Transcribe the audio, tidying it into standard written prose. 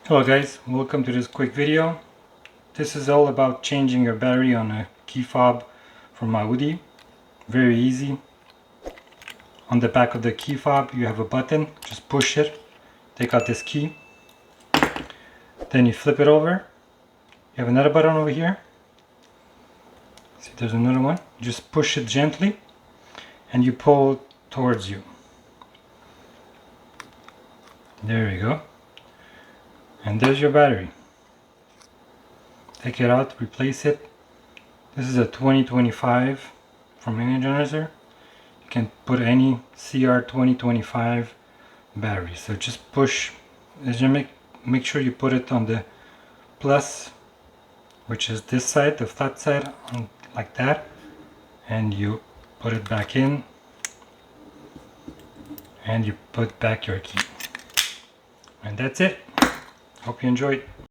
Hello guys, welcome to this quick video. This is all about changing your battery on a key fob from Audi. Very easy. On the back of the key fob you have a button, just push it, take out this key, then you flip it over. You have another button over here. See, there's another one. You just push it gently and you pull towards you. There you go. And there's your battery. Take it out, replace it. This is a 2025 from Energizer. You can put any CR2025 battery. So just push, make sure you put it on the plus, which is this side, the flat side, like that. And you put it back in. And you put back your key. And that's it. Hope you enjoyed.